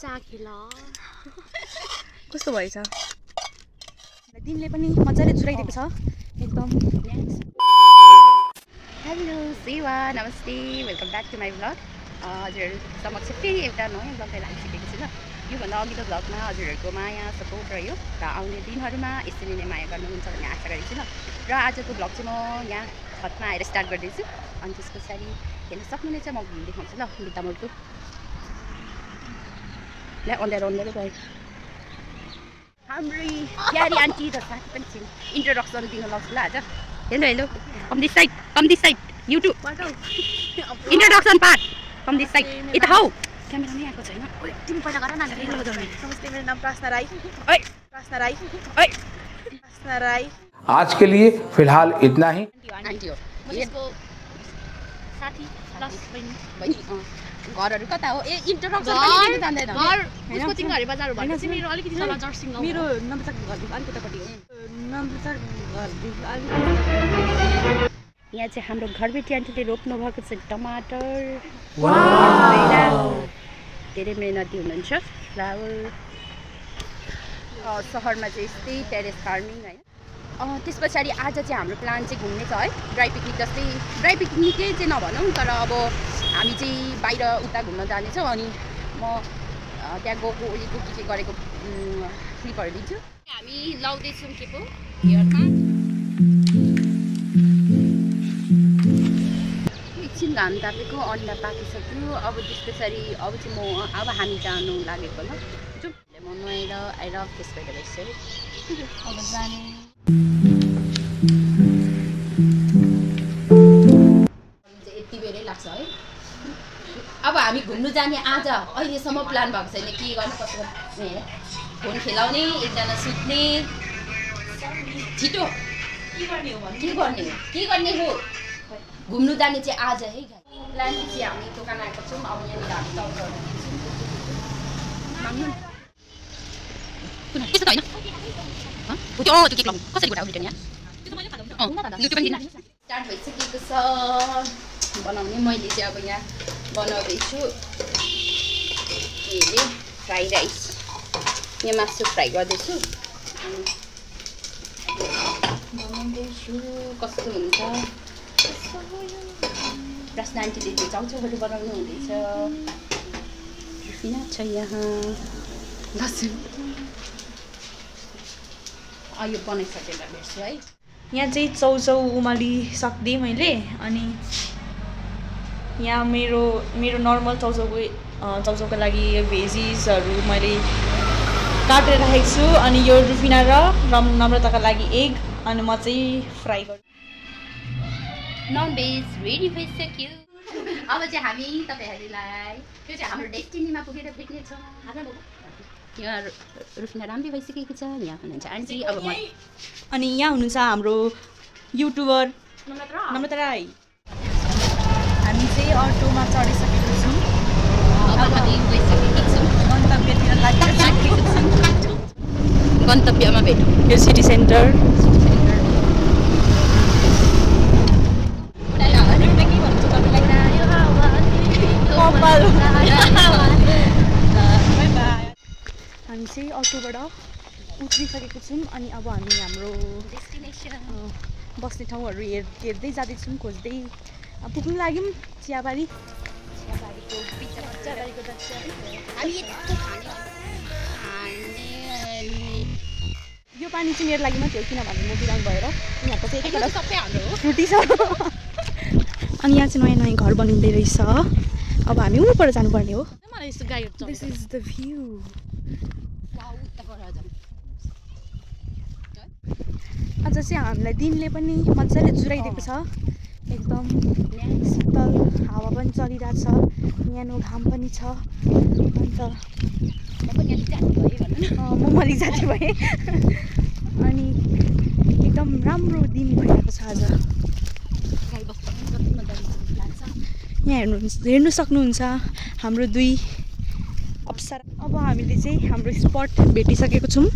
चाखेला कस्तो भएछ दिनले पनि मजाले जुराइदिएको छ एकदम हेलो सेवा नमस्ते welcome back to my vlog हजुरहरू समक्ष फेरि एउटा नयाँ भ्लग लिएर आइसकेको छु ल योभन्दा अघिल्लो भ्लगमा हजुरहरूको माया सपोर्ट रह्यो र आउने दिनहरूमा यसरी नै माया गर्नुहुन्छ भन्ने आशा गरेको छु ल र आजको भ्लग चाहिँ म यहाँ छतमा आएर स्टार्ट गर्दैछु अनि त्यस पछाडि हेर्न सक्नुहुनेछ म घुम देखाउँछु ल बित्तामोडको ल अँध्यारो अँध्यारो गयो हाम्रो प्यारी आन्टी र साथी पनि छिन् इन्ट्रोडक्सन दिन लाउँछु ल आज hello hello come this side YouTube introduction part come this side यता हौ क्यामेरा नै आएको छैन तिमी पहिला गर न नमस्ते मेरो नाम प्रार्थना राई आज के लिए फिलहाल इतना ही आन्टी हो यसको साथी प्लस बहिनी घरहरू कता हो ए इन्ट्रोडक्सन घर जान्दैन घर उसको चाहिँ घरे बजार भन्ने चाहिँ मेरो अलिकति तल जर्सिङ गाउँ मेरो नम्बर घरदेखि अलिक उतापट्टि हो यहाँ चाहिँ हाम्रो घरबेटी आन्टीले रोप्नु भएको छ टमाटर धेरै मेहनती हुनुहुन्छ फ्लावर सहरमा चाहिँ यस्तै टेरेस फार्मिङ होइन त्यस पछाडि आज चाहिँ हाम्रो प्लान चाहिँ घुम्ने छ है ड्राई पिकनिक जस्तै ड्राई पिकनिकै चाहिँ नभनौँ तर अब हामी चाहिँ बाहिर उता घुम्न जानेछौँ अनि म त्यहाँ गएको ओलीको के गरेको क्लिपहरू दिन्छु हामी लाउँदैछौँ के पो हेयरमा एकछिन घाम तापेको अन्डा पाकिसक्यो अब त्यस पछाडि अब चाहिँ अब हामी जानु लागेको ल म नुहाएर आएर फ्रेस भएर बस्छु अब जाने यति बेरै लाग्छ है अब हामी घुम्नु जाने आज अहिलेसम्म प्लान भएको छैन के गर्नु कसो फोन खेलाउने एकजना सुत्ने छिटो के गर्ने हो घुम्नु जाने चाहिँ आज है प्लान चाहिँ हामी दोकान आएको छौँ अब यहाँनिर हामी चाउचाउहरू स्टार्ट भइसकेको छ बनाउने मैले चाहिँ अब यहाँ बनाउँदैछु के अरे फ्राई राइस यहाँ मासु फ्राई गर्दैछु बनाउँदैछु कस्तो हुन्छ प्रश्न आन्टीले चाहिँ चाउचाउहरू बनाउनु हुँदैछ किन छ यहाँ लसुन यो बनाइसकेर भेट्छु है यहाँ चाहिँ चाउचाउ उमालिसक्दिएँ मैले अनि यहाँ मेरो नर्मल चाउचाउको लागि भेजिसहरू मैले काटेर राखेको छु अनि यो रुफिना र नम्रताका लागि एग अनि म चाहिँ फ्राई गर्छु नन भेज रेडी भइसक्यो अब चाहिँ हामी तपाईँहरूलाई त्यो चाहिँ हाम्रो डेस्टिनीमा पुगेर भेट्नेछौँ यहाँ रुफिना राम्रै भइसकेको छ यहाँ हुनुहुन्छ आन्टी अब म अनि यहाँ हुनुहुन्छ हाम्रो युट्युबर नम्रता राई हामी चाहिँ अटोमा चढिसकेको छौँ गन्तव्यमा भेटौँ यो सिटी सेन्टर हामी चाहिँ अटोबाट उत्रिसकेको छौँ अनि अब हामी हाम्रो डेस्टिनेसन बस्ने ठाउँहरू हेर्दै जाँदैछौँ खोज्दै पुग्नु लाग्यौँ चियाबारीको यो पानी चाहिँ मेरो लागि मात्रै हो किनभने म बिरामी भएर यहाँको चाहिँ एकपल्ट सबै हाम्रो हो फ्रुटी छ अनि यहाँ चाहिँ नयाँ घर बनिँदै रहेछ अब हामी उनीबाट जानुपर्ने हो मलाई यस्तो गाईहरू दिस इज द भ्यू अझ चाहिँ हामीलाई दिनले पनि मजाले जुराइदिएको छ एकदम शीतल हावा पनि चलिरहेको छ न्यानो घाम पनि छ अन्त म अलिक जाती भएँ अनि एकदम राम्रो दिन भइरहेको छ आज यहाँ हेर्नु सक्नुहुन्छ हाम्रो दुई अप्सरा अब हामीले चाहिँ हाम्रो स्पट भेटिसकेको छौँ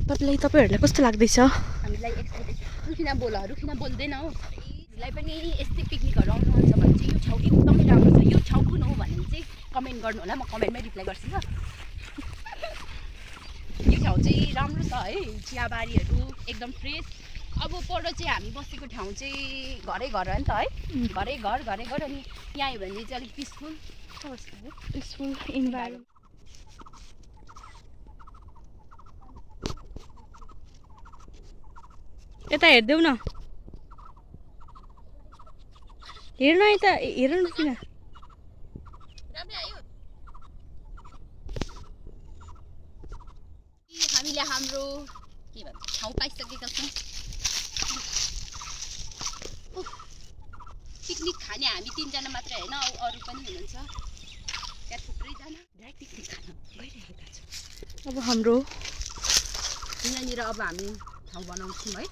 तपाईँहरूलाई कस्तो लाग्दैछ हामीलाई रुखिना बोल्दैन हौ हामीलाई पनि यस्तै पिकनिकहरू आउनुहुन्छ भने चाहिँ यो ठाउँ एकदमै राम्रो छ यो ठाउँ कुन हो भने चाहिँ कमेन्ट कमेन्ट गर्नु होला, म कमेन्टमै रिप्लाई गर्छु ल। यो ठाउँ चाहिँ राम्रो छ है, चियाबारीहरू एकदम फ्रेस। अब पर चाहिँ हामी बसेको ठाउँ चाहिँ घरै घर हो नि त है, घरै घर अनि यहाँ आयो भने चाहिँ अलिक पिसफुल पिसफुल इन्भाइरोमेन्ट। यता हेर्देऊ न, हेर्न यता हेर न किन। हामीले हाम्रो के भन्छ ठाउँ पाइसकेका छौँ। पिकनिक खाने हामी 3 जना मात्र होइन, अरू पनि हुनुहुन्छ त्यहाँ थुप्रैजना पिकनिक खान गइरहेका छौँ। अब हाम्रो यहाँनिर अब हामी ठाउँ बनाउँछौँ है।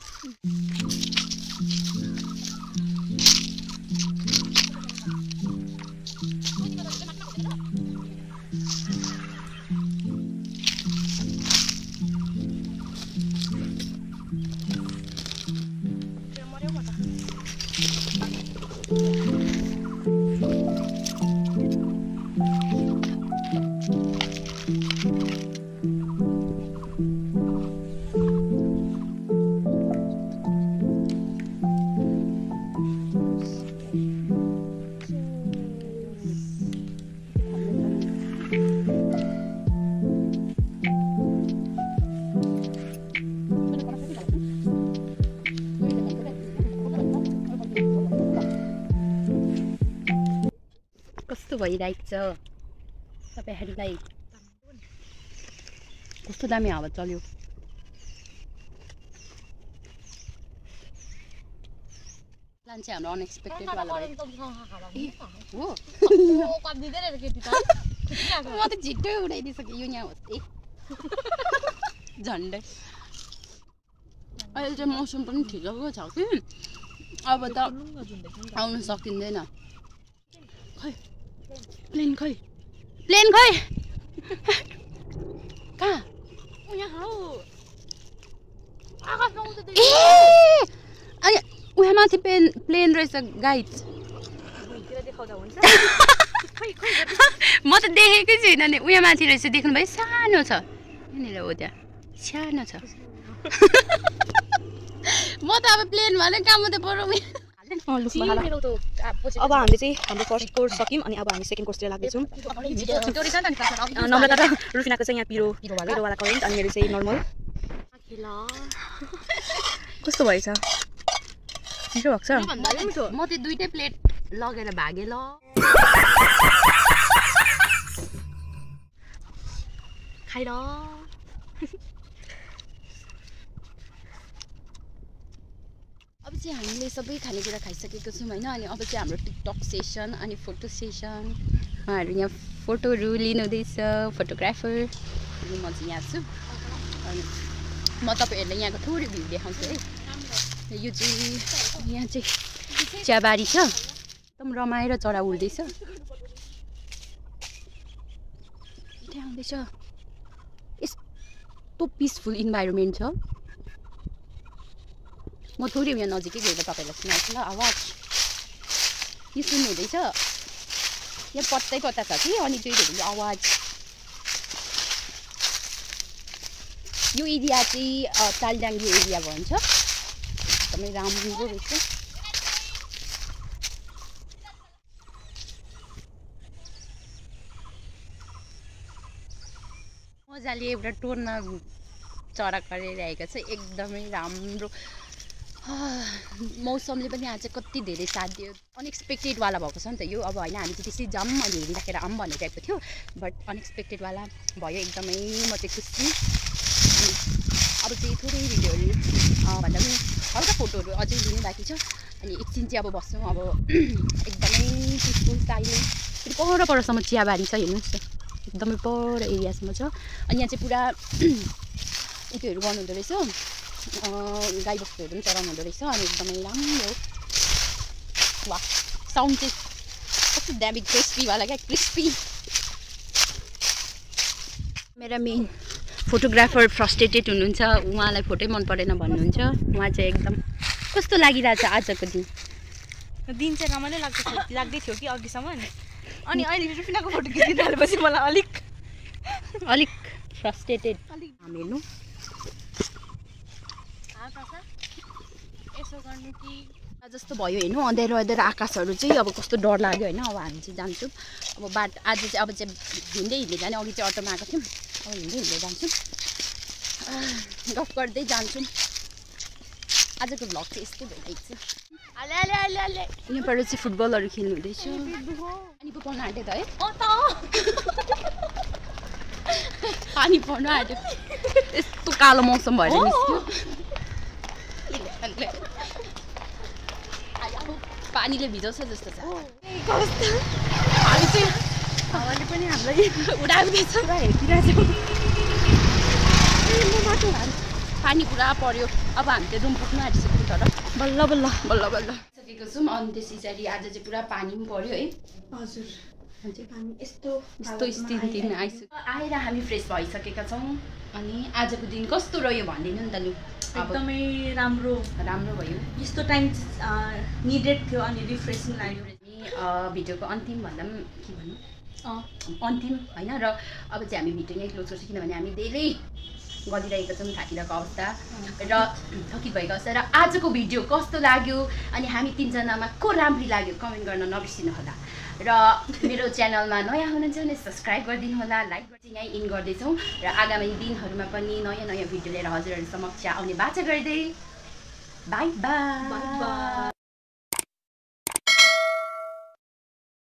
कस्तो भइरहेको छ तपाईँहरूलाई, कस्तो दामी हावा चल्यो। प्लान चाहिँ हाम्रो अनएक्सपेक्टेड वाला भयो। हो म त छिट्टै उडाइदिइसकेँ, यो यहाँ होस् है झन्डै। अहिले चाहिँ मौसम पनि ठिकको छ कि अब त आउनु सकिँदैन। खै प्लेन खै कहाँ अनि उहाँ माथि प्लेन रहेछ गाइड। म त देखेकै छैन नि, उहाँ माथि रहेछ देख्नु भयो, सानो छ यहाँनिर हो, त्यहाँ सानो छ। म त अब प्लेन भने काम त बरु। अब हामीले चाहिँ हाम्रो फर्स्ट कोर्स सक्यौँ अनि अब हामी सेकेन्ड कोर्सतिर लाग्दैछौँ। नम्रता र रुफिनाको चाहिँ यहाँ पिरोवाला करेन्ट अनि मेरो चाहिँ नर्मल। कस्तो भएछ? मिठो भएको छ? म त दुईटै प्लेट लगेर भागेँ ल। खाइर अब चाहिँ हामीले सबै खानेकुरा खाइसकेको छौँ होइन। अनि अब चाहिँ हाम्रो टिकटक सेसन अनि फोटो सेसन, उहाँहरू यहाँ फोटोहरू लिनुहुँदैछ, फोटोग्राफर। अनि म चाहिँ यहाँ छु अनि म तपाईँहरूलाई यहाँको थोरै भ्यू देखाउँछु है। यो चाहिँ यहाँ चाहिँ चियाबारी छ, एकदम रमाएर चरा उड्दैछ, यतै आउँदैछ। यस्तो पिसफुल इन्भाइरोमेन्ट छ। म थोरै यहाँ नजिकै गएर तपाईँलाई सुनाउँछु ल आवाज। यो सुन्नुहुँदैछ, यहाँ पत्ता छ कि अनि त्यो हेर्नु आवाज। यो एरिया चाहिँ तालडाङ्गी एरिया भन्छ, एकदमै राम्रो रहेछ। मजाले एउटा टोनमा चरा गरिरहेको छ, एकदमै राम्रो। मौसमले पनि यहाँ चाहिँ कति धेरै साथ दियो। अनएक्सपेक्टेडवाला भएको छ नि त यो। अब होइन हामी चाहिँ त्यसै जाऊँ अनि हेरिराखेर आऊँ भन्ने टाइपको थियो, बट अनएक्सपेक्टेडवाला भयो, एकदमै म चाहिँ खुसी। अनि अब चाहिँ थोरै भिडियोहरू भन्दा पनि हल्का फोटोहरू अझै लिनु बाँकी छ। अनि एकछिन चाहिँ अब बस्छौँ। अब एकदमै पिसफुल साइलेन्ट, फेरि परसम्म चियाबारी छ हेर्नुहोस् न, एकदमै पर एरियासम्म छ। अनि यहाँ चाहिँ पुरा उत्योहरू गर्नुहुँदो रहेछ, गाई बस्तुहरू पनि चराउनु हुँदो रहेछ। अनि एकदमै राम्रो। वाह, साउन्ड चाहिँ कस्तो दामी क्रिस्पीवाला क्या, क्रिस्पी। मेरा मेन फोटोग्राफर फ्रस्ट्रेटेड हुनुहुन्छ, उहाँलाई फोटै मन परेन भन्नुहुन्छ। उहाँ चाहिँ एकदम कस्तो लागिरहेछ आजको दिन? दिन चाहिँ रमाइलो लाग्दै थियो कि अघिसम्म, अनि अहिले रुफिनाको फोटो खिचिदिनु थालेपछि मलाई अलिक फ्रस्ट्रेटेड हामी हेर्नु यसो गर्नु कि जस्तो भयो हेर्नु अँध्यारो अँध्यारो आकाशहरू चाहिँ अब कस्तो डर लाग्यो होइन अब हामी चाहिँ जान्छौँ अब आज चाहिँ हिँड्दै जाने अघि चाहिँ अटोमा आएको थियौँ अब हिँड्दै जान्छौँ गफ गर्दै जान्छौँ आजको भ्लग चाहिँ यस्तै भइरहेको छ यहाँबाट चाहिँ फुटबलहरू खेल्नु हुँदैछ पानी पो पर्नु आँट्यो त है पानी पर्नु आँट्यो यस्तो कालो मौसम भएर निस्क्यो पानीले भिजाउँछ जस्तो छ हावाले पनि हामीलाई उडाउँदैछ र हेरिरहेको छौँ पानी पुरा पर्यो अब हामी त रुम पुग्नु आँटिसक्यौँ तर बल्ल बल्ल बल्ल बल्ल सकेको छौँ अनि त्यस पछाडि आज चाहिँ पुरा पानी पनि पर्यो है हजुर यस्तो स्थितिमा आएर हामी फ्रेस भइसकेका छौँ अनि आजको दिन कस्तो रह्यो भनिदिनु नि त लु एकदमै राम्रो भयो यस्तो टाइम निडेड थियो अनि रिफ्रेसिङ लाग्यो भिडियोको अन्तिम भन्दा पनि के भन्नु अन्तिम होइन र अब चाहिँ हामी भिडियो यहीँ क्लोज गर्छौँ किनभने हामी धेरै गरिरहेका छौँ थाकिरहेको अवस्था र थकित भएको अवस्था र आजको भिडियो कस्तो लाग्यो अनि हामी तिनजनामा को राम्री लाग्यो कमेन्ट गर्न नबिर्सिनु होला र मेरो च्यानलमा नयाँ हुनुहुन्छ भने सब्सक्राइब गरिदिनु होला लाइक गर्दै यहीँ इन गर्दैछौँ र आगामी दिनहरूमा पनि नयाँ भिडियो लिएर हजुरहरू समक्ष आउने बाचा गर्दै बाई बाई।